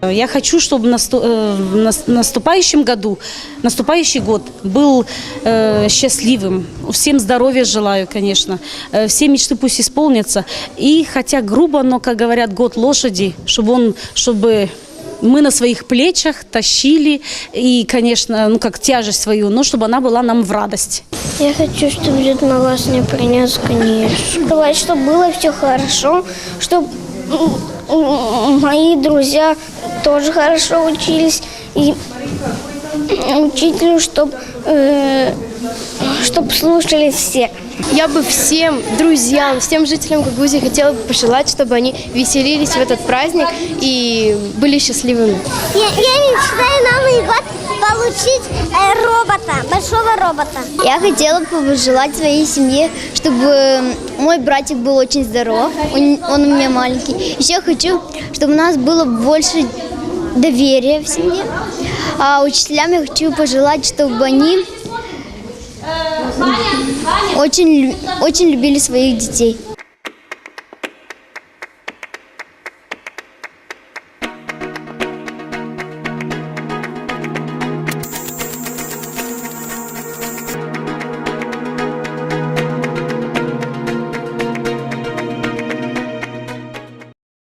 Я хочу, чтобы наступающий год был счастливым. Всем здоровья желаю, конечно. Все мечты пусть исполнятся. И хотя грубо, но, как говорят, год лошади, чтобы мы на своих плечах тащили и, конечно, как тяжесть свою, но чтобы она была нам в радость. Я хочу, чтобы Дед Мороз мне принес книжку. Давай, чтобы было все хорошо, чтобы мои друзья тоже хорошо учились. И учителю, чтобы слушали все. Я бы всем друзьям, всем жителям Гагаузии хотела бы пожелать, чтобы они веселились в этот праздник и были счастливыми. Я мечтаю на Новый год получить робота, большого робота. Я хотела бы пожелать своей семье, чтобы мой братик был очень здоров, он у меня маленький. Еще я хочу, чтобы у нас было больше доверия в семье. А учителям я хочу пожелать, чтобы они очень любили своих детей.